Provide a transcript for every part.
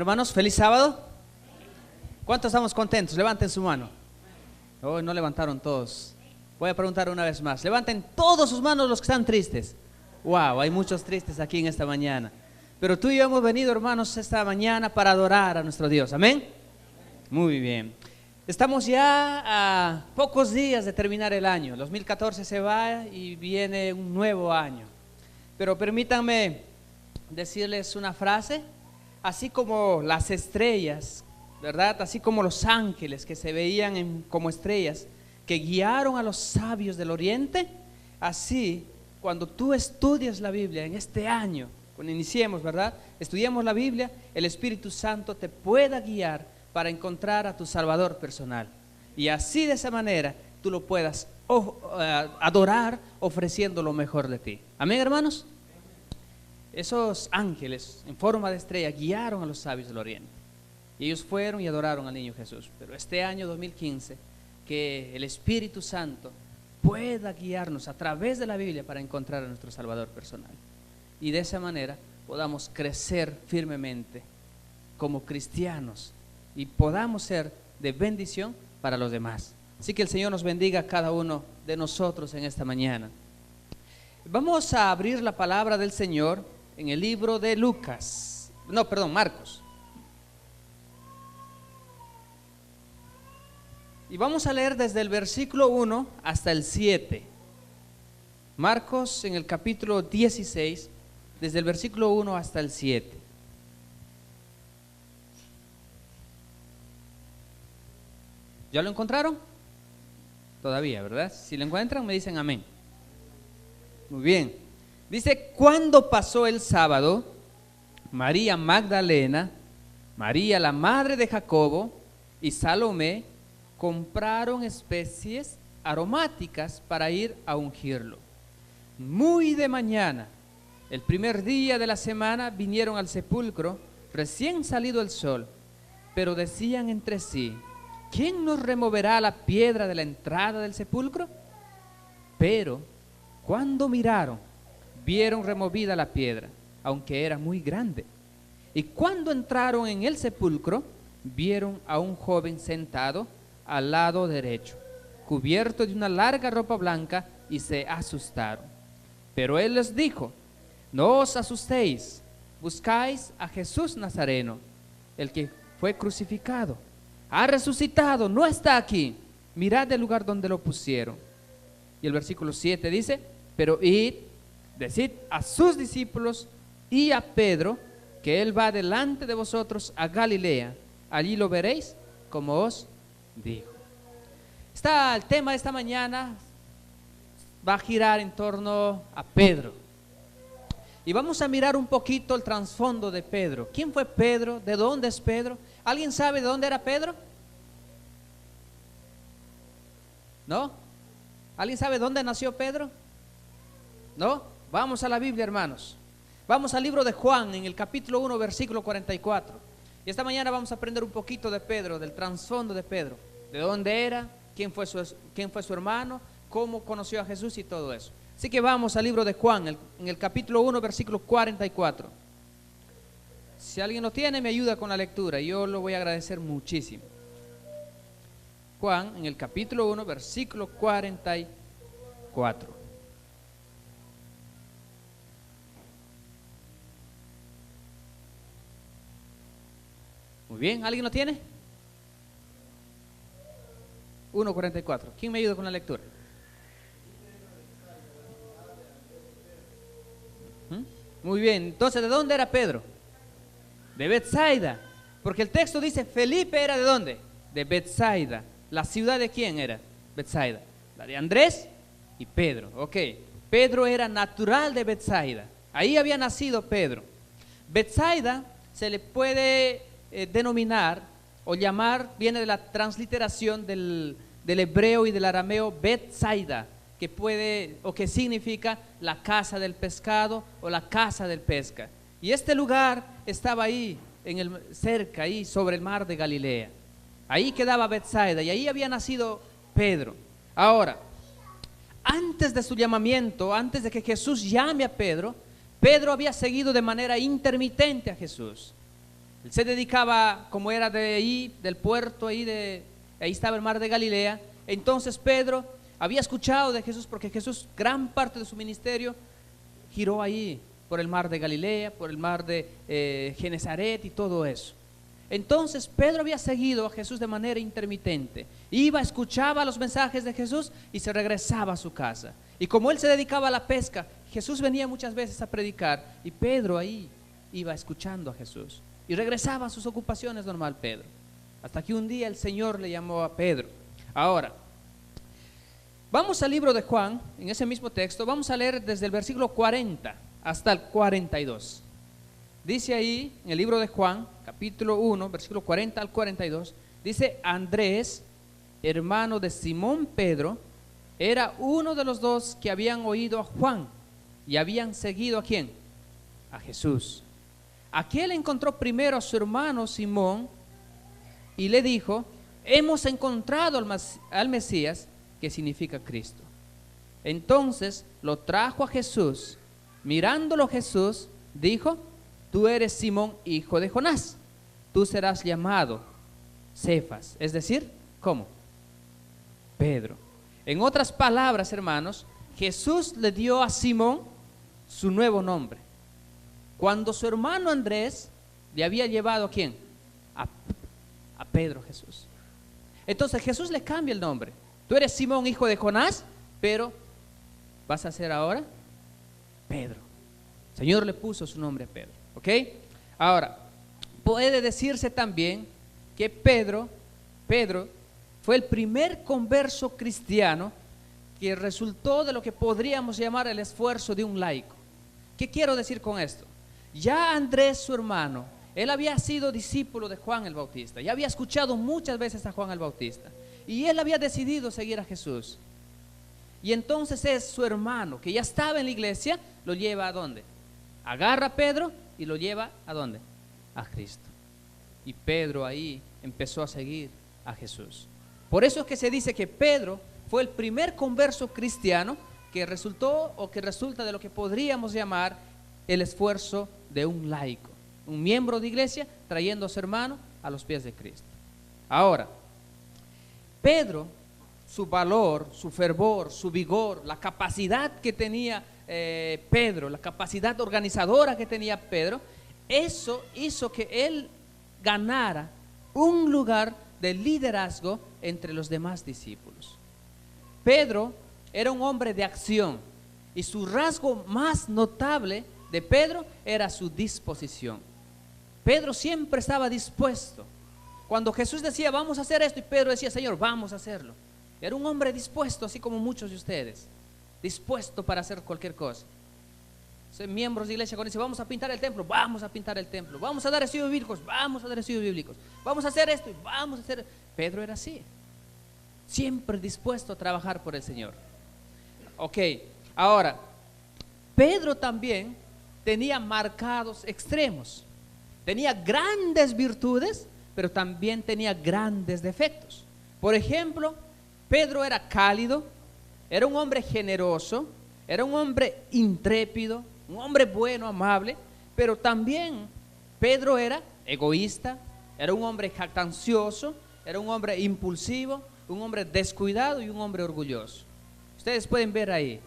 hermanos, feliz sábado. ¿Cuántos estamos contentos? Levanten su mano. Oh, no levantaron todos. Voy a preguntar una vez más. Levanten todos sus manos los que están tristes. Wow, hay muchos tristes aquí en esta mañana. Pero tú y yo hemos venido, hermanos, esta mañana para adorar a nuestro Dios. Amén. Muy bien. Estamos ya a pocos días de terminar el año. 2014 se va y viene un nuevo año. Pero permítanme decirles una frase. Así como las estrellas, ¿verdad? Así como los ángeles que se veían como estrellas, que guiaron a los sabios del oriente, así cuando tú estudias la Biblia en este año, cuando iniciemos, ¿verdad? Estudiamos la Biblia, el Espíritu Santo te pueda guiar para encontrar a tu Salvador personal. Y así de esa manera tú lo puedas adorar ofreciendo lo mejor de ti. Amén, hermanos. Esos ángeles en forma de estrella guiaron a los sabios del oriente. Y ellos fueron y adoraron al niño Jesús. Pero este año 2015, que el Espíritu Santo pueda guiarnos a través de la Biblia para encontrar a nuestro Salvador personal. Y de esa manera podamos crecer firmemente como cristianos y podamos ser de bendición para los demás. Así que el Señor nos bendiga a cada uno de nosotros en esta mañana. Vamos a abrir la palabra del Señor en el libro de Marcos. Y vamos a leer desde el versículo 1 hasta el 7. Marcos en el capítulo 16, desde el versículo 1 hasta el 7. ¿Ya lo encontraron? Todavía, ¿verdad? Si lo encuentran me dicen amén. Muy bien. Dice, cuando pasó el sábado, María Magdalena, María la madre de Jacobo y Salomé compraron especies aromáticas para ir a ungirlo. Muy de mañana, el primer día de la semana, vinieron al sepulcro recién salido el sol, pero decían entre sí, ¿quién nos removerá la piedra de la entrada del sepulcro? Pero cuando miraron, vieron removida la piedra, aunque era muy grande. Y cuando entraron en el sepulcro, vieron a un joven sentado al lado derecho, cubierto de una larga ropa blanca, y se asustaron. Pero él les dijo, no os asustéis, buscáis a Jesús Nazareno, el que fue crucificado. Ha resucitado, no está aquí. Mirad el lugar donde lo pusieron. Y el versículo 7 dice, pero id, decid a sus discípulos y a Pedro que él va delante de vosotros a Galilea, allí lo veréis como os dijo. El tema de esta mañana va a girar en torno a Pedro. Y vamos a mirar un poquito el trasfondo de Pedro. ¿Quién fue Pedro? ¿De dónde es Pedro? ¿Alguien sabe de dónde era Pedro? ¿No? ¿Alguien sabe dónde nació Pedro? ¿No? Vamos a la Biblia, hermanos. Vamos al libro de Juan, en el capítulo 1, versículo 44. Y esta mañana vamos a aprender un poquito de Pedro, del trasfondo de Pedro. De dónde era, quién fue su hermano, cómo conoció a Jesús y todo eso. Así que vamos al libro de Juan, en el capítulo 1, versículo 44. Si alguien lo tiene, me ayuda con la lectura. Yo lo voy a agradecer muchísimo. Juan, en el capítulo 1, versículo 44. Muy bien, ¿alguien lo tiene? 1:44. ¿Quién me ayuda con la lectura? Muy bien, entonces ¿de dónde era Pedro? De Betsaida, porque el texto dice Felipe era ¿de dónde? De Betsaida. ¿La ciudad de quién era? Betsaida. La de Andrés y Pedro. Ok, Pedro era natural de Betsaida. Ahí había nacido Pedro. Betsaida se le puede denominar o llamar, viene de la transliteración del hebreo y del arameo Betsaida, que significa la casa del pescado o la casa del pesca. Y este lugar estaba ahí, cerca, ahí sobre el mar de Galilea. Ahí quedaba Betsaida y ahí había nacido Pedro. Ahora, antes de su llamamiento, antes de que Jesús llame a Pedro, Pedro había seguido de manera intermitente a Jesús. Él se dedicaba, como era de ahí, del puerto, ahí estaba el mar de Galilea. Entonces Pedro había escuchado de Jesús, porque Jesús, gran parte de su ministerio, giró ahí, por el mar de Galilea, por el mar de Genesaret y todo eso. Entonces Pedro había seguido a Jesús de manera intermitente. Iba, escuchaba los mensajes de Jesús y se regresaba a su casa. Y como él se dedicaba a la pesca, Jesús venía muchas veces a predicar y Pedro ahí iba escuchando a Jesús. Y regresaba a sus ocupaciones normal Pedro. Hasta que un día el Señor le llamó a Pedro. Ahora, vamos al libro de Juan, en ese mismo texto, vamos a leer desde el versículo 40 hasta el 42. Dice ahí, en el libro de Juan, capítulo 1, versículo 40 al 42, dice: Andrés, hermano de Simón Pedro, era uno de los dos que habían oído a Juan y habían seguido ¿a quién? A Jesús. Aquel encontró primero a su hermano Simón y le dijo: hemos encontrado al Mesías, que significa Cristo. Entonces lo trajo a Jesús. Mirándolo Jesús dijo: tú eres Simón, hijo de Jonás, tú serás llamado Cefas, es decir, ¿cómo? Pedro. En otras palabras, hermanos, Jesús le dio a Simón su nuevo nombre. Cuando su hermano Andrés le había llevado ¿a quién? A Pedro Jesús. Entonces Jesús le cambia el nombre. Tú eres Simón, hijo de Jonás, pero vas a ser ahora Pedro. El Señor le puso su nombre a Pedro. ¿Ok? Ahora, puede decirse también que Pedro fue el primer converso cristiano que resultó de lo que podríamos llamar el esfuerzo de un laico. ¿Qué quiero decir con esto? Ya Andrés, su hermano, él había sido discípulo de Juan el Bautista, ya había escuchado muchas veces a Juan el Bautista, y él había decidido seguir a Jesús. Y entonces es su hermano, que ya estaba en la iglesia, lo lleva ¿a dónde? Agarra a Pedro y lo lleva ¿a dónde? A Cristo. Y Pedro ahí empezó a seguir a Jesús. Por eso es que se dice que Pedro fue el primer converso cristiano que resultó o que resulta de lo que podríamos llamar el esfuerzo de un laico, un miembro de iglesia trayendo a su hermano a los pies de Cristo. Ahora, Pedro, su valor, su fervor, su vigor, la capacidad que tenía Pedro, la capacidad organizadora que tenía Pedro, eso hizo que él ganara un lugar de liderazgo entre los demás discípulos. Pedro era un hombre de acción y su rasgo más notable de Pedro era su disposición. Pedro siempre estaba dispuesto. Cuando Jesús decía vamos a hacer esto y Pedro decía Señor vamos a hacerlo, era un hombre dispuesto, así como muchos de ustedes, dispuesto para hacer cualquier cosa. Son miembros de iglesia cuando dicen vamos a pintar el templo, vamos a pintar el templo, vamos a dar estudios bíblicos, vamos a dar estudios bíblicos, vamos a hacer esto y vamos a hacer. Pedro era así, siempre dispuesto a trabajar por el Señor. Ok, ahora Pedro también tenía marcados extremos, tenía grandes virtudes, pero también tenía grandes defectos. Por ejemplo, Pedro era cálido, era un hombre generoso, era un hombre intrépido, un hombre bueno, amable, pero también Pedro era egoísta, era un hombre jactancioso, era un hombre impulsivo, un hombre descuidado y un hombre orgulloso. Ustedes pueden ver ahí,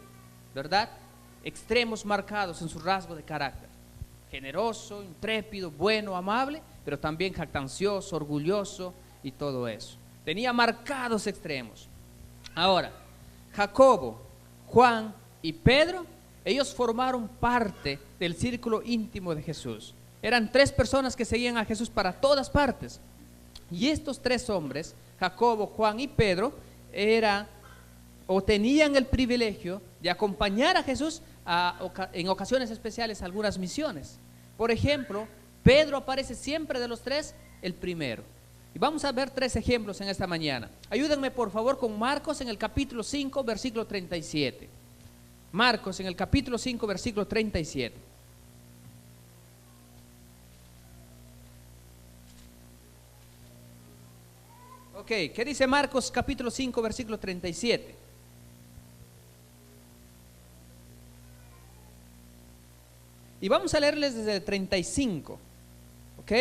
¿verdad? Extremos marcados en su rasgo de carácter. Generoso, intrépido, bueno, amable, pero también jactancioso, orgulloso y todo eso. Tenía marcados extremos. Ahora, Jacobo, Juan y Pedro, ellos formaron parte del círculo íntimo de Jesús. Eran tres personas que seguían a Jesús para todas partes. Y estos tres hombres, Jacobo, Juan y Pedro, tenían el privilegio de acompañar a Jesús en ocasiones especiales a algunas misiones. Por ejemplo, Pedro aparece siempre de los tres el primero. Y vamos a ver tres ejemplos en esta mañana. Ayúdenme por favor con Marcos en el capítulo 5, versículo 37. Marcos en el capítulo 5, versículo 37. Ok, ¿qué dice Marcos capítulo 5, versículo 37? Y vamos a leerles desde el 35, ¿ok?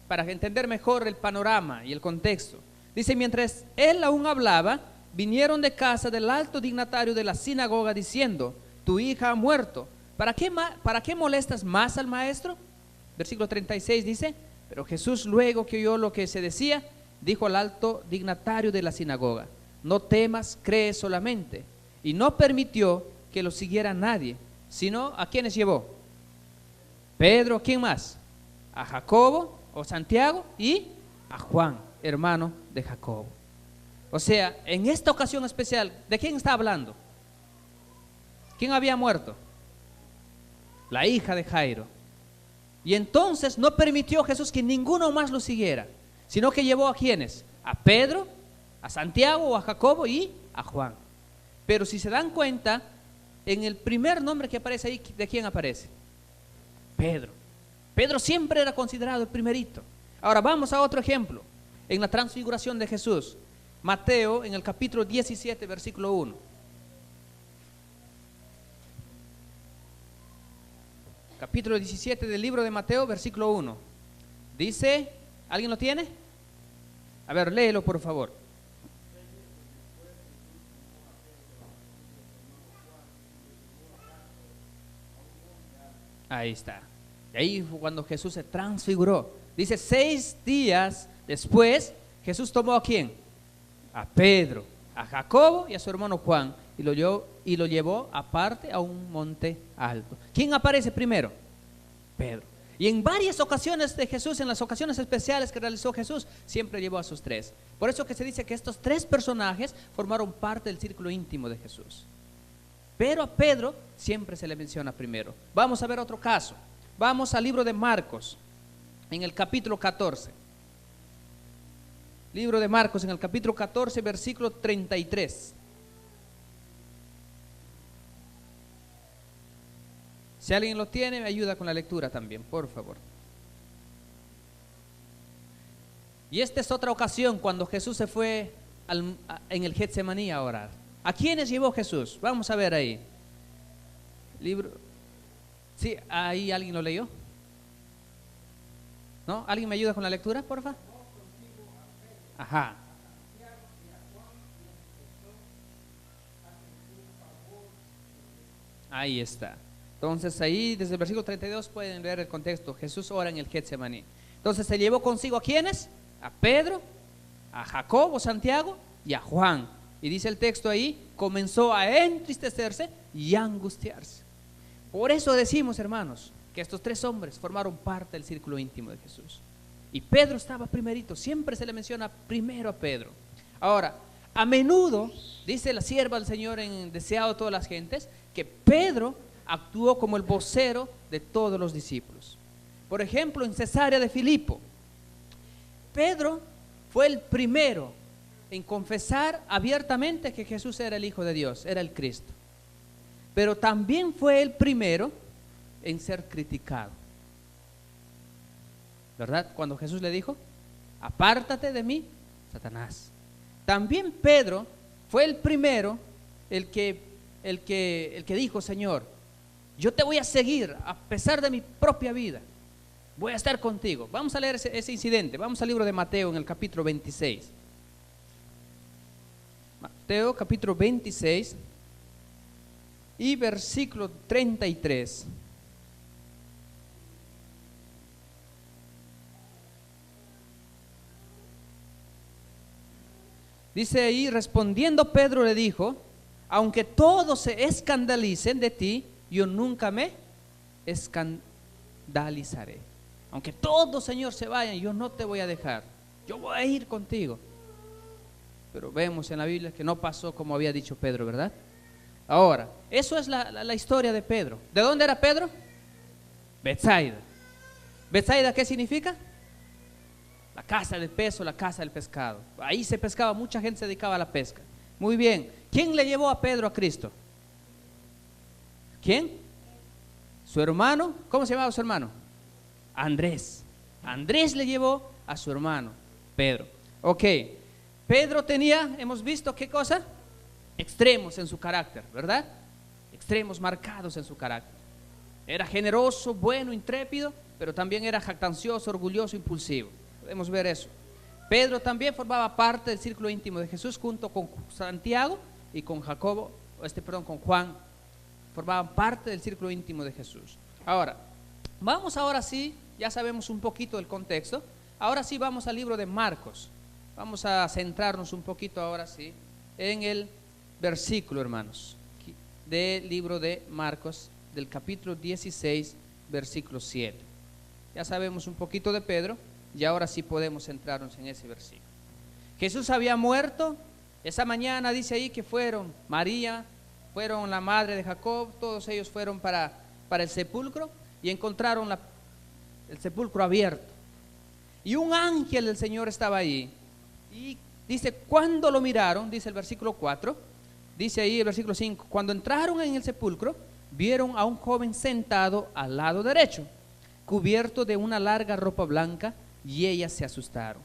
para entender mejor el panorama y el contexto. Dice, mientras él aún hablaba, vinieron de casa del alto dignatario de la sinagoga diciendo, tu hija ha muerto, ¿para qué molestas más al maestro? Versículo 36 dice, pero Jesús luego que oyó lo que se decía, dijo al alto dignatario de la sinagoga, no temas, cree solamente. Y no permitió que lo siguiera nadie, sino ¿a quiénes llevó? Pedro, ¿quién más? A Jacobo o Santiago y a Juan, hermano de Jacobo. O sea, en esta ocasión especial, ¿de quién está hablando? ¿Quién había muerto? La hija de Jairo. Y entonces no permitió Jesús que ninguno más lo siguiera, sino que llevó a quiénes, a Pedro, a Santiago o a Jacobo y a Juan. Pero si se dan cuenta, en el primer nombre que aparece ahí, ¿de quién aparece? Pedro. Pedro siempre era considerado el primerito. Ahora vamos a otro ejemplo, en la transfiguración de Jesús. Mateo en el capítulo 17, versículo 1. Capítulo 17 del libro de Mateo, versículo 1. Dice, ¿alguien lo tiene? A ver, léelo por favor. Ahí está. Y ahí fue cuando Jesús se transfiguró. Dice, 6 días después, Jesús tomó ¿a quién? A Pedro, a Jacobo y a su hermano Juan y lo llevó aparte a un monte alto. ¿Quién aparece primero? Pedro. Y en varias ocasiones de Jesús, en las ocasiones especiales que realizó Jesús, siempre llevó a sus 3. Por eso que se dice que estos 3 personajes formaron parte del círculo íntimo de Jesús. Pero a Pedro siempre se le menciona primero. Vamos a ver otro caso. Vamos al libro de Marcos, en el capítulo 14. Libro de Marcos, en el capítulo 14, versículo 33. Si alguien lo tiene, me ayuda con la lectura también, por favor. Y esta es otra ocasión cuando Jesús se fue en el Getsemaní a orar. ¿A quiénes llevó Jesús? Vamos a ver ahí. Libro. Sí, ahí alguien lo leyó. ¿No? ¿Alguien me ayuda con la lectura, por favor? Ajá. Ahí está. Entonces ahí desde el versículo 32 pueden ver el contexto. Jesús ora en el Getsemaní. Entonces se llevó consigo ¿a quiénes? A Pedro, a Jacobo, Santiago y a Juan. Y dice el texto ahí, comenzó a entristecerse y a angustiarse. Por eso decimos, hermanos, que estos 3 hombres formaron parte del círculo íntimo de Jesús. Y Pedro estaba primerito, siempre se le menciona primero a Pedro. Ahora, a menudo, dice la sierva del Señor en Deseado de todas las gentes, que Pedro actuó como el vocero de todos los discípulos. Por ejemplo, en Cesarea de Filipo, Pedro fue el primero en confesar abiertamente que Jesús era el Hijo de Dios, era el Cristo. Pero también fue el primero en ser criticado. ¿Verdad? Cuando Jesús le dijo, apártate de mí, Satanás. También Pedro fue el primero el que dijo, Señor, yo te voy a seguir a pesar de mi propia vida. Voy a estar contigo. Vamos a leer ese incidente. Vamos al libro de Mateo en el capítulo 26. Mateo capítulo 26 y versículo 33. Dice ahí, respondiendo Pedro le dijo, aunque todos se escandalicen de ti, yo nunca me escandalizaré. Aunque todos, Señor, se vayan, yo no te voy a dejar. Yo voy a ir contigo. Pero vemos en la Biblia que no pasó como había dicho Pedro, ¿verdad? Ahora, eso es la historia de Pedro. ¿De dónde era Pedro? Betsaida. ¿Betsaida qué significa? La casa del peso, la casa del pescado. Ahí se pescaba, mucha gente se dedicaba a la pesca. Muy bien. ¿Quién le llevó a Pedro a Cristo? ¿Quién? Su hermano. ¿Cómo se llamaba su hermano? Andrés. Andrés le llevó a su hermano Pedro. Ok. Pedro tenía, hemos visto, ¿qué cosa? Extremos en su carácter, ¿verdad? Extremos marcados en su carácter. Era generoso, bueno, intrépido, pero también era jactancioso, orgulloso, impulsivo. Podemos ver eso. Pedro también formaba parte del círculo íntimo de Jesús junto con Santiago y con Jacobo, con Juan. Formaban parte del círculo íntimo de Jesús. Ahora, vamos ahora sí, ya sabemos un poquito del contexto. Ahora sí vamos al libro de Marcos. Vamos a centrarnos un poquito ahora sí en el versículo, hermanos, del libro de Marcos, del capítulo 16, versículo 7. Ya sabemos un poquito de Pedro y ahora sí podemos centrarnos en ese versículo. Jesús había muerto. Esa mañana dice ahí que fueron María, fueron la madre de Jacob, todos ellos fueron para el sepulcro y encontraron el sepulcro abierto. Y un ángel del Señor estaba ahí. Y dice, cuando lo miraron, dice el versículo 4, dice ahí el versículo 5, cuando entraron en el sepulcro, vieron a un joven sentado al lado derecho, cubierto de una larga ropa blanca, y ellas se asustaron.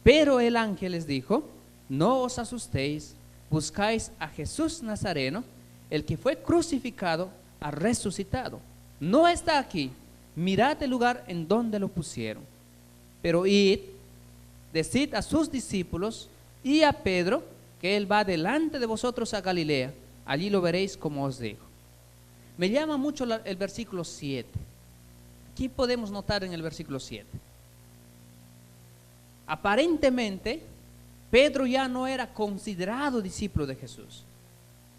Pero el ángel les dijo, no os asustéis, buscáis a Jesús Nazareno, el que fue crucificado, ha resucitado. No está aquí, mirad el lugar en donde lo pusieron. Pero id, decid a sus discípulos y a Pedro que él va delante de vosotros a Galilea, allí lo veréis como os dijo. Me llama mucho el versículo 7. ¿Qué podemos notar en el versículo 7? Aparentemente, Pedro ya no era considerado discípulo de Jesús.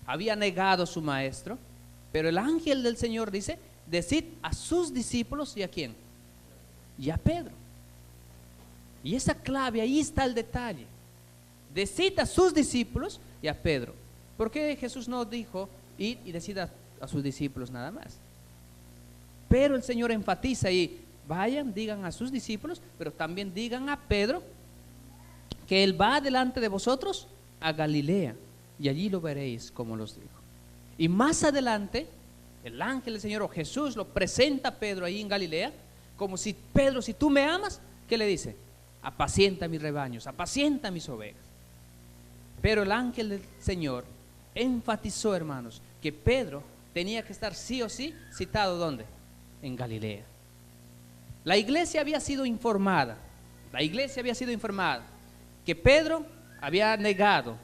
Había negado a su maestro, pero el ángel del Señor dice, decid a sus discípulos y a quién, y a Pedro. Y esa clave, ahí está el detalle. Decid a sus discípulos y a Pedro. ¿Por qué Jesús no dijo id y decid a sus discípulos nada más? Pero el Señor enfatiza ahí, vayan, digan a sus discípulos, pero también digan a Pedro que él va delante de vosotros a Galilea y allí lo veréis como los dijo. Y más adelante, el ángel del Señor o Jesús lo presenta a Pedro ahí en Galilea, como si Pedro, si tú me amas, ¿qué le dice? Apacienta mis rebaños, apacienta mis ovejas. Pero el ángel del Señor enfatizó, hermanos, que Pedro tenía que estar sí o sí citado ¿dónde? En Galilea. La iglesia había sido informada que Pedro había negado,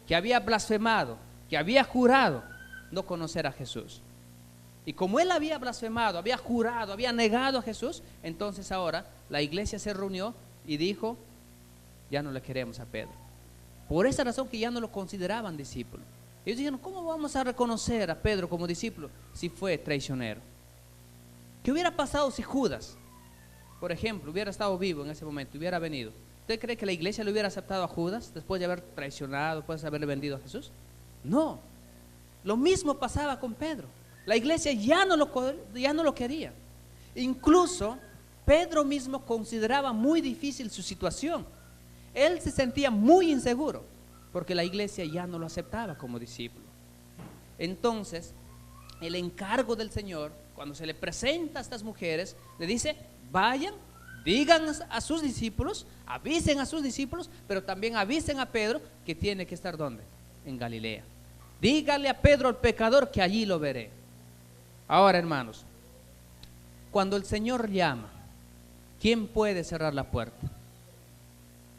que había blasfemado, que había jurado no conocer a Jesús. Y como él había blasfemado, había jurado, había negado a Jesús, entonces ahora la iglesia se reunió y dijo, ya no le queremos a Pedro. Por esa razón que ya no lo consideraban discípulo. Ellos dijeron, ¿cómo vamos a reconocer a Pedro como discípulo si fue traicionero? ¿Qué hubiera pasado si Judas, por ejemplo, hubiera estado vivo en ese momento, hubiera venido? ¿Usted cree que la iglesia le hubiera aceptado a Judas después de haber traicionado, después de haberle vendido a Jesús? No. Lo mismo pasaba con Pedro. La iglesia ya no lo quería. Incluso Pedro mismo consideraba muy difícil su situación. Él se sentía muy inseguro porque la iglesia ya no lo aceptaba como discípulo. Entonces, el encargo del Señor, cuando se le presenta a estas mujeres, le dice, vayan, digan a sus discípulos, avisen a sus discípulos, pero también avisen a Pedro que tiene que estar ¿dónde? En Galilea. Dígale a Pedro el pecador que allí lo veré. Ahora, hermanos, cuando el Señor llama, ¿quién puede cerrar la puerta?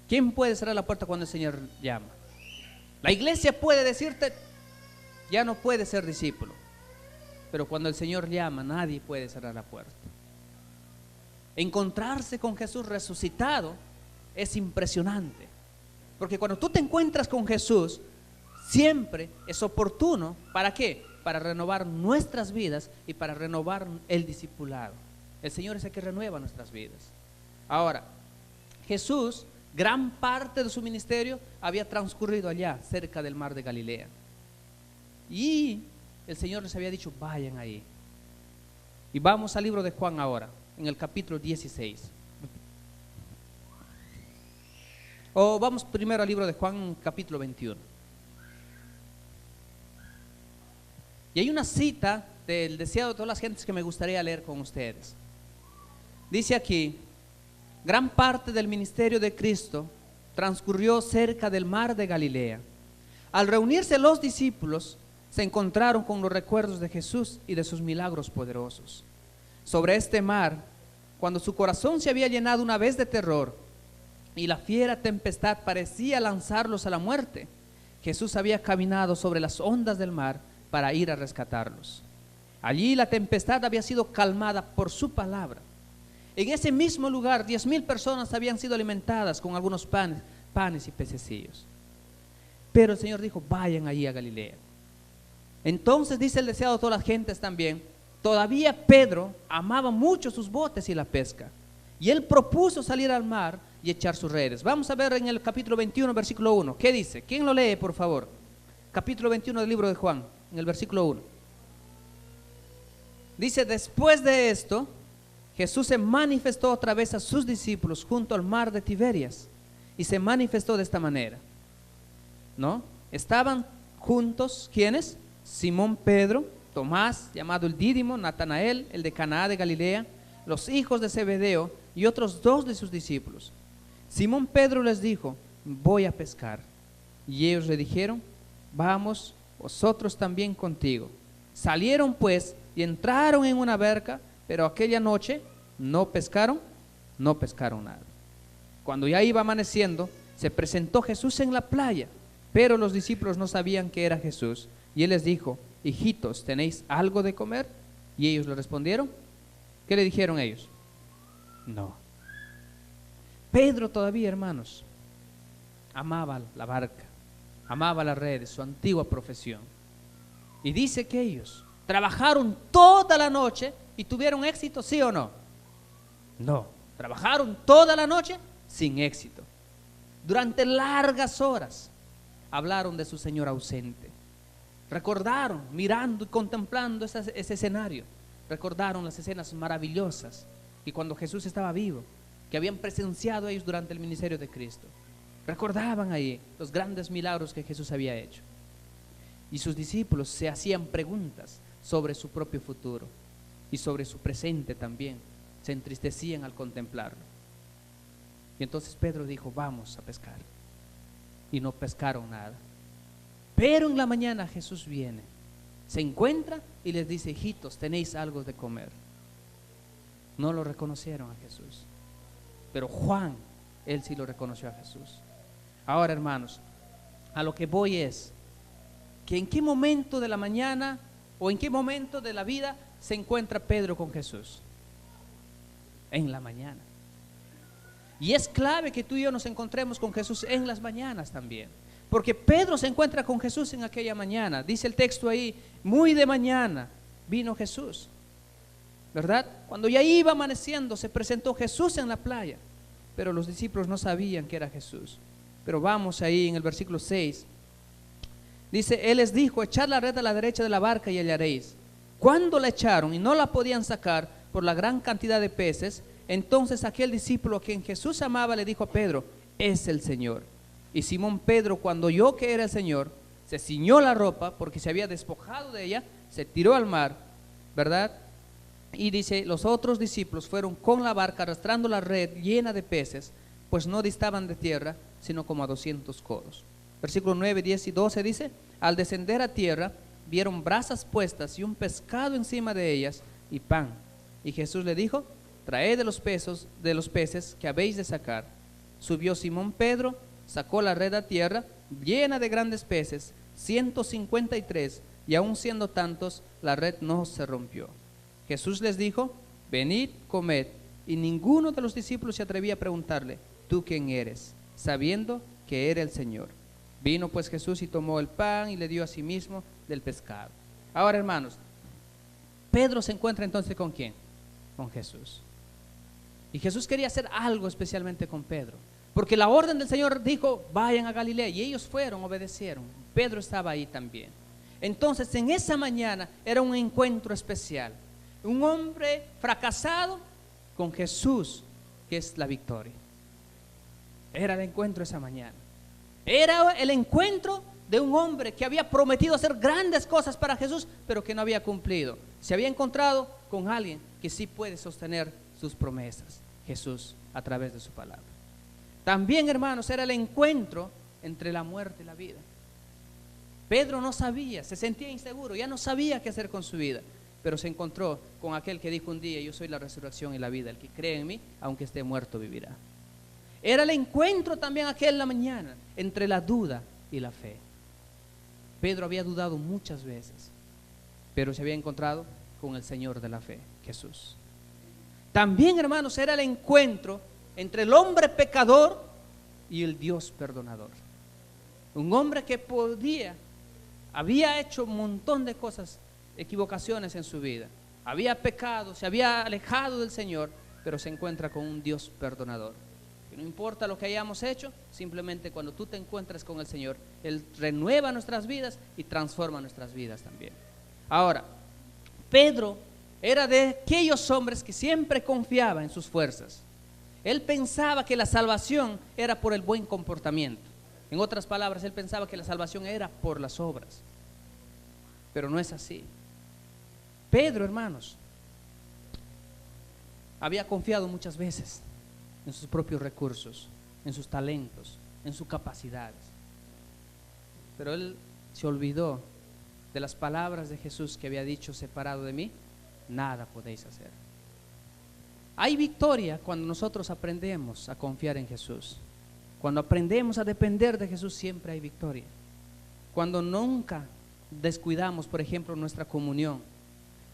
¿Quién puede cerrar la puerta cuando el Señor llama? La iglesia puede decirte, ya no puedes ser discípulo. Pero cuando el Señor llama, nadie puede cerrar la puerta. Encontrarse con Jesús resucitado es impresionante. Porque cuando tú te encuentras con Jesús, siempre es oportuno, ¿para qué? Para renovar nuestras vidas y para renovar el discipulado. El Señor es el que renueva nuestras vidas. Ahora, Jesús, gran parte de su ministerio había transcurrido allá, cerca del mar de Galilea. Y el Señor les había dicho, vayan ahí. Y vamos al libro de Juan ahora, en el capítulo 16. O vamos primero al libro de Juan, capítulo 21. Y hay una cita del deseado de todas las gentes que me gustaría leer con ustedes. Dice aquí, gran parte del ministerio de Cristo transcurrió cerca del mar de Galilea. Al reunirse los discípulos, se encontraron con los recuerdos de Jesús y de sus milagros poderosos. Sobre este mar, cuando su corazón se había llenado una vez de terror, y la fiera tempestad parecía lanzarlos a la muerte, Jesús había caminado sobre las ondas del mar para ir a rescatarlos. Allí la tempestad había sido calmada por su palabra. En ese mismo lugar 10,000 personas habían sido alimentadas con algunos panes y pececillos. Pero el Señor dijo, vayan allí a Galilea. Entonces dice el deseado de todas las gentes también, todavía Pedro amaba mucho sus botes y la pesca, y él propuso salir al mar y echar sus redes. Vamos a ver en el capítulo 21, versículo 1. ¿Qué dice? ¿Quién lo lee, por favor? Capítulo 21 del libro de Juan, en el versículo 1. Dice, después de esto, Jesús se manifestó otra vez a sus discípulos junto al mar de Tiberias, y se manifestó de esta manera, ¿no? Estaban juntos, ¿quiénes? Simón Pedro, Tomás, llamado el Dídimo, Natanael, el de Caná de Galilea, los hijos de Zebedeo y otros 2 de sus discípulos. Simón Pedro les dijo, voy a pescar. Y ellos le dijeron, vamos vosotros también contigo. Salieron pues y entraron en una barca, pero aquella noche no pescaron nada. Cuando ya iba amaneciendo, se presentó Jesús en la playa, pero los discípulos no sabían que era Jesús. Y él les dijo, hijitos, ¿tenéis algo de comer? Y ellos le respondieron, ¿qué le dijeron ellos? No. Pedro todavía, hermanos, amaba la barca, amaba las redes, su antigua profesión. Y dice que ellos trabajaron toda la noche y tuvieron éxito, ¿sí o no? No, trabajaron toda la noche sin éxito. Durante largas horas hablaron de su Señor ausente. Recordaron, mirando y contemplando ese escenario, recordaron las escenas maravillosas y cuando Jesús estaba vivo, que habían presenciado ellos durante el ministerio de Cristo. Recordaban ahí los grandes milagros que Jesús había hecho. Y sus discípulos se hacían preguntas sobre su propio futuro y sobre su presente también. Se entristecían al contemplarlo. Y entonces Pedro dijo, vamos a pescar. Y no pescaron nada. Pero en la mañana Jesús viene, se encuentra y les dice, hijitos, ¿tenéis algo de comer? No lo reconocieron a Jesús. Pero Juan, él sí lo reconoció a Jesús. Ahora, hermanos, a lo que voy es que en qué momento de la mañana o en qué momento de la vida se encuentra Pedro con Jesús. En la mañana. Y es clave que tú y yo nos encontremos con Jesús en las mañanas también. Porque Pedro se encuentra con Jesús en aquella mañana. Dice el texto ahí, muy de mañana vino Jesús. ¿Verdad? Cuando ya iba amaneciendo se presentó Jesús en la playa, pero los discípulos no sabían que era Jesús. Pero vamos ahí en el versículo 6. Dice, él les dijo, echad la red a la derecha de la barca y hallaréis. Cuando la echaron y no la podían sacar por la gran cantidad de peces, entonces aquel discípulo a quien Jesús amaba le dijo a Pedro, es el Señor. Y Simón Pedro, cuando oyó que era el Señor, se ciñó la ropa porque se había despojado de ella, se tiró al mar, ¿verdad? Y dice, los otros discípulos fueron con la barca arrastrando la red llena de peces, pues no distaban de tierra, sino como a 200 codos. Versículos 9, 10 y 12 dice, al descender a tierra, vieron brasas puestas y un pescado encima de ellas y pan. Y Jesús le dijo, traed de los peces que habéis de sacar. Subió Simón Pedro, sacó la red a tierra, llena de grandes peces, 153, y aun siendo tantos, la red no se rompió. Jesús les dijo, venid, comed, y ninguno de los discípulos se atrevía a preguntarle, ¿tú quién eres?, sabiendo que era el Señor. Vino pues Jesús y tomó el pan y le dio a sí mismo del pescado. Ahora, hermanos, Pedro se encuentra entonces ¿con quién? Con Jesús. Y Jesús quería hacer algo especialmente con Pedro, porque la orden del Señor dijo, vayan a Galilea, y ellos fueron, obedecieron. Pedro estaba ahí también. Entonces, en esa mañana era un encuentro especial. Un hombre fracasado con Jesús, que es la victoria. Era el encuentro esa mañana. Era el encuentro de un hombre que había prometido hacer grandes cosas para Jesús, pero que no había cumplido. Se había encontrado con alguien que sí puede sostener sus promesas, Jesús, a través de su palabra. También, hermanos, era el encuentro entre la muerte y la vida. Pedro no sabía, se sentía inseguro, ya no sabía qué hacer con su vida, pero se encontró con aquel que dijo un día, yo soy la resurrección y la vida, el que cree en mí, aunque esté muerto, vivirá. Era el encuentro también aquella mañana entre la duda y la fe. Pedro había dudado muchas veces, pero se había encontrado con el Señor de la fe, Jesús. También, hermanos, era el encuentro entre el hombre pecador y el Dios perdonador. Un hombre que había hecho un montón de cosas, equivocaciones en su vida, había pecado, se había alejado del Señor, pero se encuentra con un Dios perdonador. Y no importa lo que hayamos hecho, simplemente cuando tú te encuentras con el Señor, Él renueva nuestras vidas y transforma nuestras vidas también. Ahora, Pedro era de aquellos hombres que siempre confiaba en sus fuerzas. Él pensaba que la salvación era por el buen comportamiento. En otras palabras, él pensaba que la salvación era por las obras. Pero no es así. Pedro, hermanos, había confiado muchas veces en sus propios recursos, en sus talentos, en sus capacidades. Pero él se olvidó de las palabras de Jesús que había dicho: separado de mí, nada podéis hacer. Hay victoria cuando nosotros aprendemos a confiar en Jesús. Cuando aprendemos a depender de Jesús, siempre hay victoria. Cuando nunca descuidamos, por ejemplo, nuestra comunión,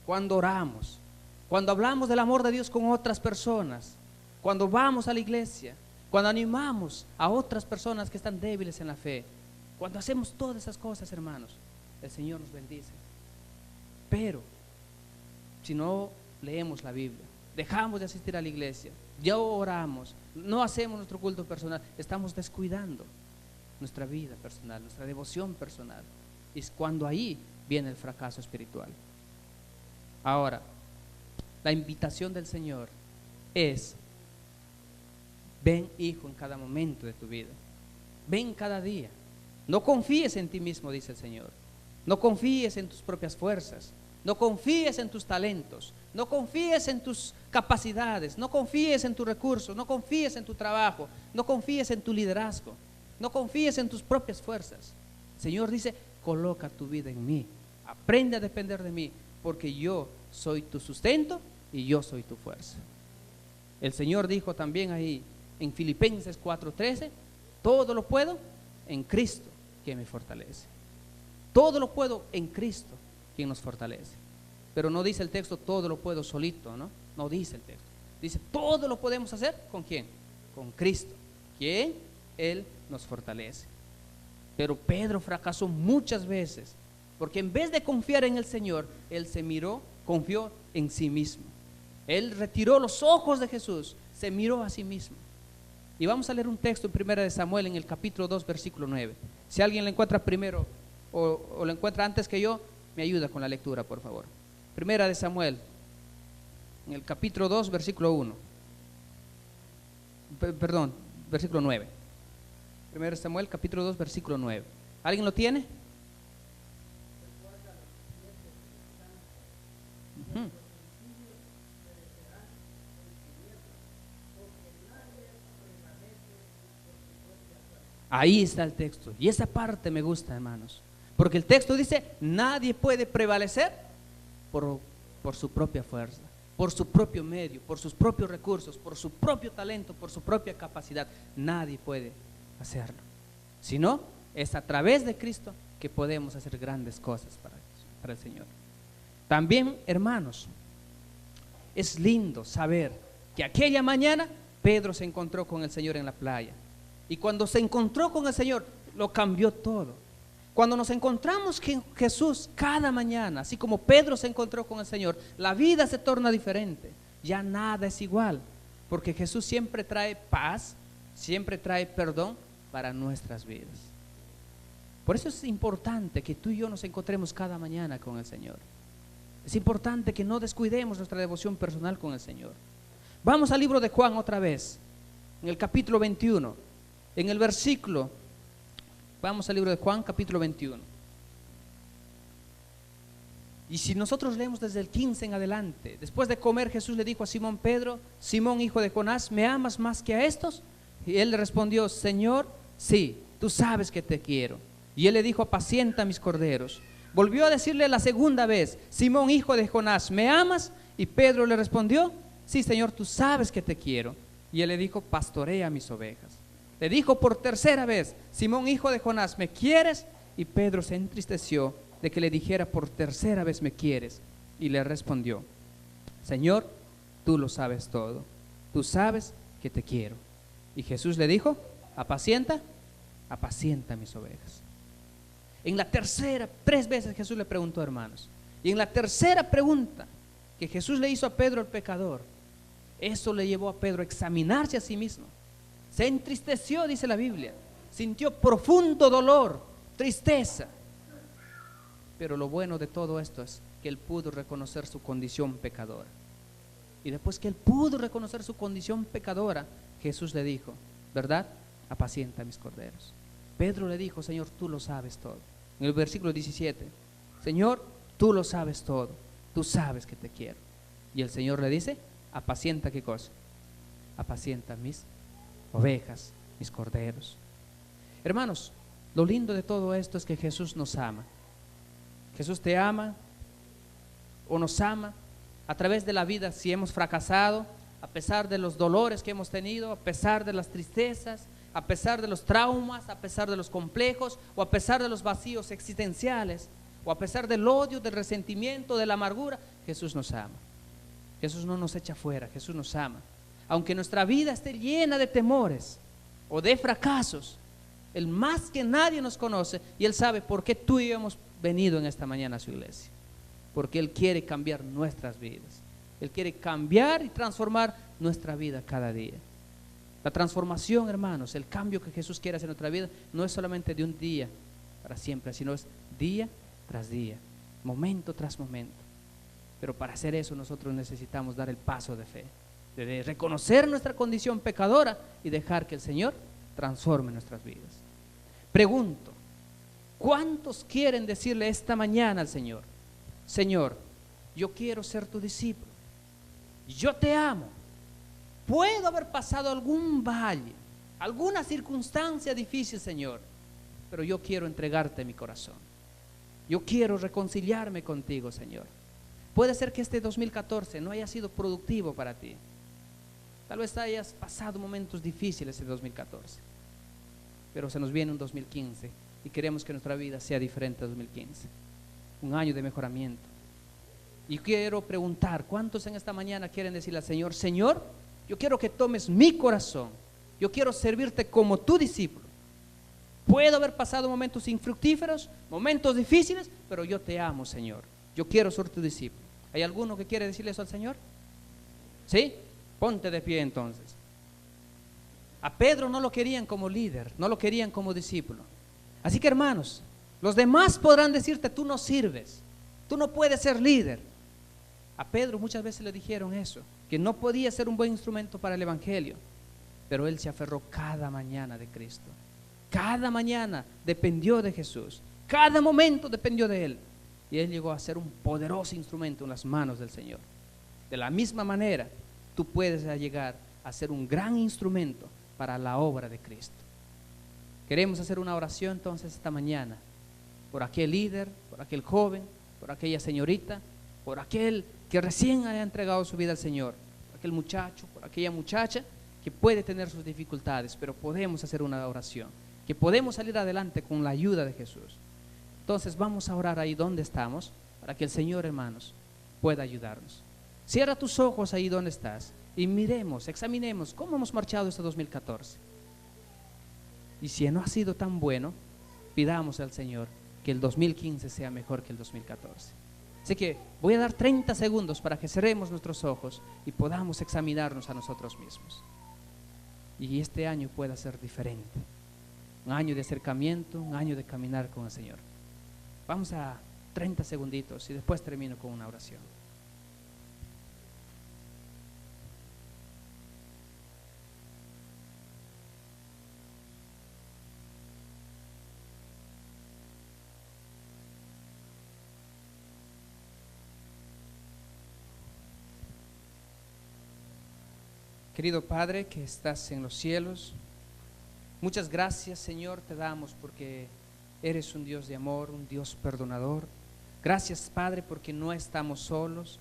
cuando oramos, cuando hablamos del amor de Dios con otras personas, cuando vamos a la iglesia, cuando animamos a otras personas que están débiles en la fe, cuando hacemos todas esas cosas, hermanos, el Señor nos bendice. Pero si no leemos la Biblia, dejamos de asistir a la iglesia, ya oramos, no hacemos nuestro culto personal, estamos descuidando nuestra vida personal, nuestra devoción personal. Y es cuando ahí viene el fracaso espiritual. Ahora, la invitación del Señor es: ven, hijo, en cada momento de tu vida, ven cada día. No confíes en ti mismo, dice el Señor. No confíes en tus propias fuerzas, no confíes en tus talentos, no confíes en tus capacidades, no confíes en tus recursos, no confíes en tu trabajo, no confíes en tu liderazgo, no confíes en tus propias fuerzas. El Señor dice: coloca tu vida en mí, aprende a depender de mí, porque yo soy tu sustento y yo soy tu fuerza. El Señor dijo también ahí en Filipenses 4:13: todo lo puedo en Cristo que me fortalece. Todo lo puedo en Cristo quien nos fortalece. Pero no dice el texto todo lo puedo solito, ¿no? No dice el texto. Dice todo lo podemos hacer ¿con quién? Con Cristo, quien Él nos fortalece. Pero Pedro fracasó muchas veces, porque en vez de confiar en el Señor, él confió en sí mismo. Él retiró los ojos de Jesús, se miró a sí mismo. Y vamos a leer un texto en 1 de Samuel, en el capítulo 2, versículo 9. Si alguien lo encuentra primero o lo encuentra antes que yo, me ayuda con la lectura, por favor. 1 de Samuel, en el capítulo 2, versículo 1. Perdón, versículo 9. 1 de Samuel, capítulo 2, versículo 9. ¿Alguien lo tiene? Uh-huh. Ahí está el texto. Y esa parte me gusta, hermanos. Porque el texto dice: nadie puede prevalecer por su propia fuerza, por su propio medio, por sus propios recursos, por su propio talento, por su propia capacidad. Nadie puede hacerlo. Sino es a través de Cristo que podemos hacer grandes cosas para el Señor. También, hermanos, es lindo saber que aquella mañana Pedro se encontró con el Señor en la playa. Y cuando se encontró con el Señor, lo cambió todo. Cuando nos encontramos con Jesús cada mañana, así como Pedro se encontró con el Señor, la vida se torna diferente. Ya nada es igual, porque Jesús siempre trae paz, siempre trae perdón para nuestras vidas. Por eso es importante que tú y yo nos encontremos cada mañana con el Señor. Es importante que no descuidemos nuestra devoción personal con el Señor. Vamos al libro de Juan otra vez, en el capítulo 21, en el versículo. Vamos al libro de Juan, capítulo 21. Y si nosotros leemos desde el 15 en adelante: después de comer, Jesús le dijo a Simón Pedro: Simón, hijo de Jonás, ¿me amas más que a estos? Y él le respondió: Señor, sí, tú sabes que te quiero. Y él le dijo: apacienta mis corderos. Volvió a decirle la segunda vez: Simón, hijo de Jonás, ¿me amas? Y Pedro le respondió: sí, Señor, tú sabes que te quiero. Y él le dijo, pastorea mis ovejas. Le dijo por tercera vez, Simón, hijo de Jonás, ¿me quieres? Y Pedro se entristeció de que le dijera por tercera vez, ¿me quieres? Y le respondió, Señor, tú lo sabes todo. Tú sabes que te quiero. Y Jesús le dijo, apacienta mis ovejas. En la tercera, 3 veces Jesús le preguntó, hermanos. Y en la tercera pregunta que Jesús le hizo a Pedro el pecador, eso le llevó a Pedro a examinarse a sí mismo. Se entristeció, dice la Biblia, sintió profundo dolor, tristeza. Pero lo bueno de todo esto es que él pudo reconocer su condición pecadora. Y después que él pudo reconocer su condición pecadora, Jesús le dijo, ¿verdad? Apacienta mis corderos. Pedro le dijo, Señor, tú lo sabes todo. En el versículo 17, Señor, tú lo sabes todo, tú sabes que te quiero. Y el Señor le dice, apacienta, ¿qué cosa? Apacienta mis ovejas, mis corderos. Hermanos, lo lindo de todo esto es que Jesús nos ama. Jesús te ama o nos ama a través de la vida. Si hemos fracasado, a pesar de los dolores que hemos tenido, a pesar de las tristezas, a pesar de los traumas, a pesar de los complejos, o a pesar de los vacíos existenciales, o a pesar del odio, del resentimiento, de la amargura, Jesús nos ama. Jesús no nos echa fuera, Jesús nos ama. Aunque nuestra vida esté llena de temores o de fracasos, Él más que nadie nos conoce y Él sabe por qué tú y yo hemos venido en esta mañana a su iglesia. Porque Él quiere cambiar nuestras vidas. Él quiere cambiar y transformar nuestra vida cada día. La transformación, hermanos, el cambio que Jesús quiere hacer en nuestra vida no es solamente de un día para siempre, sino es día tras día, momento tras momento. Pero para hacer eso nosotros necesitamos dar el paso de fe, de reconocer nuestra condición pecadora y dejar que el Señor transforme nuestras vidas. Pregunto, ¿cuántos quieren decirle esta mañana al Señor, Señor, yo quiero ser tu discípulo, yo te amo, puedo haber pasado algún valle, alguna circunstancia difícil, Señor, pero yo quiero entregarte mi corazón, yo quiero reconciliarme contigo, Señor? Puede ser que este 2014 no haya sido productivo para ti, tal vez hayas pasado momentos difíciles en 2014, pero se nos viene un 2015 y queremos que nuestra vida sea diferente a 2015, un año de mejoramiento. Y quiero preguntar, ¿cuántos en esta mañana quieren decirle al Señor, Señor, yo quiero que tomes mi corazón, yo quiero servirte como tu discípulo? Puedo haber pasado momentos infructíferos, momentos difíciles, pero yo te amo, Señor, yo quiero ser tu discípulo. ¿Hay alguno que quiere decirle eso al Señor? ¿Sí? Ponte de pie entonces. A Pedro no lo querían como líder, no lo querían como discípulo. Así que, hermanos, los demás podrán decirte, tú no sirves, tú no puedes ser líder. A Pedro muchas veces le dijeron eso, que no podía ser un buen instrumento para el evangelio, pero él se aferró cada mañana de Cristo. Cada mañana dependió de Jesús, cada momento dependió de Él, y él llegó a ser un poderoso instrumento en las manos del Señor. De la misma manera, tú puedes llegar a ser un gran instrumento para la obra de Cristo. Queremos hacer una oración entonces esta mañana por aquel líder, por aquel joven, por aquella señorita, por aquel que recién haya entregado su vida al Señor, por aquel muchacho, por aquella muchacha que puede tener sus dificultades, pero podemos hacer una oración, que podemos salir adelante con la ayuda de Jesús. Entonces vamos a orar ahí donde estamos, para que el Señor, hermanos, pueda ayudarnos. Cierra tus ojos ahí donde estás y miremos, examinemos cómo hemos marchado este 2014. Y si no ha sido tan bueno, pidamos al Señor que el 2015 sea mejor que el 2014. Así que voy a dar 30 segundos para que cerremos nuestros ojos y podamos examinarnos a nosotros mismos. Y este año pueda ser diferente. Un año de acercamiento, un año de caminar con el Señor. Vamos a 30 segunditos y después termino con una oración. Querido Padre que estás en los cielos, muchas gracias, Señor, te damos porque eres un Dios de amor, un Dios perdonador. Gracias, Padre, porque no estamos solos.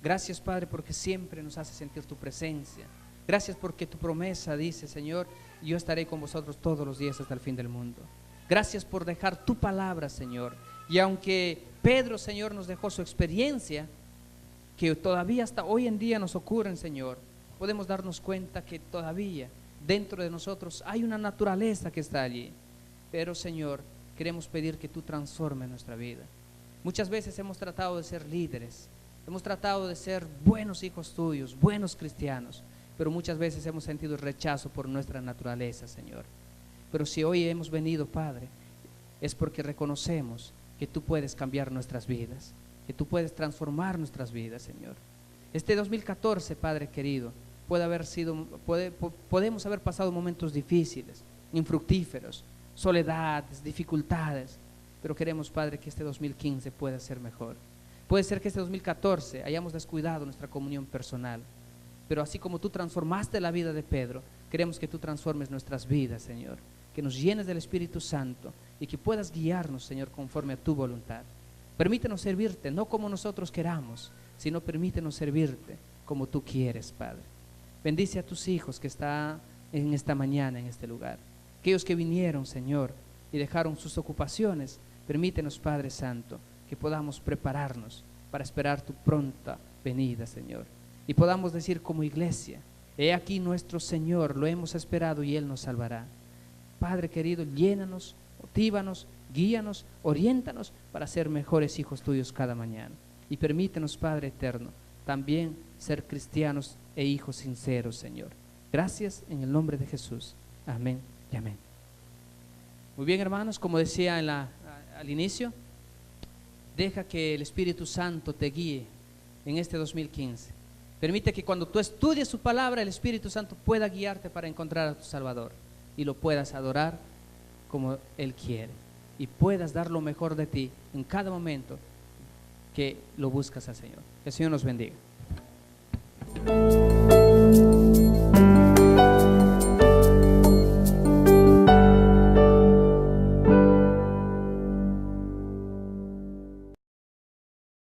Gracias, Padre, porque siempre nos hace sentir tu presencia. Gracias porque tu promesa dice, Señor, yo estaré con vosotros todos los días hasta el fin del mundo. Gracias por dejar tu palabra, Señor. Y aunque Pedro, Señor, nos dejó su experiencia, que todavía hasta hoy en día nos ocurren, Señor, podemos darnos cuenta que todavía dentro de nosotros hay una naturaleza que está allí. Pero, Señor, queremos pedir que tú transformes nuestra vida. Muchas veces hemos tratado de ser líderes, hemos tratado de ser buenos hijos tuyos, buenos cristianos, pero muchas veces hemos sentido el rechazo por nuestra naturaleza, Señor. Pero si hoy hemos venido, Padre, es porque reconocemos que tú puedes cambiar nuestras vidas, que tú puedes transformar nuestras vidas, Señor. Este 2014, Padre querido, podemos haber pasado momentos difíciles, infructíferos, soledades, dificultades, pero queremos, Padre, que este 2015 pueda ser mejor. Puede ser que este 2014 hayamos descuidado nuestra comunión personal, pero así como tú transformaste la vida de Pedro, queremos que tú transformes nuestras vidas, Señor, que nos llenes del Espíritu Santo y que puedas guiarnos, Señor, conforme a tu voluntad. Permítenos servirte, no como nosotros queramos, sino permítenos servirte como tú quieres, Padre. Bendice a tus hijos que están en esta mañana en este lugar. Aquellos que vinieron, Señor, y dejaron sus ocupaciones, permítenos, Padre Santo, que podamos prepararnos para esperar tu pronta venida, Señor. Y podamos decir como iglesia, he aquí nuestro Señor, lo hemos esperado y Él nos salvará. Padre querido, llénanos, motívanos, guíanos, oriéntanos para ser mejores hijos tuyos cada mañana. Y permítenos, Padre eterno, también ser cristianos e hijos sinceros, Señor. Gracias en el nombre de Jesús. Amén y amén. Muy bien, hermanos, como decía al inicio, deja que el Espíritu Santo te guíe en este 2015. Permite que cuando tú estudies su palabra, el Espíritu Santo pueda guiarte para encontrar a tu Salvador y lo puedas adorar como Él quiere y puedas dar lo mejor de ti en cada momento que lo buscas al Señor. Que el Señor nos bendiga.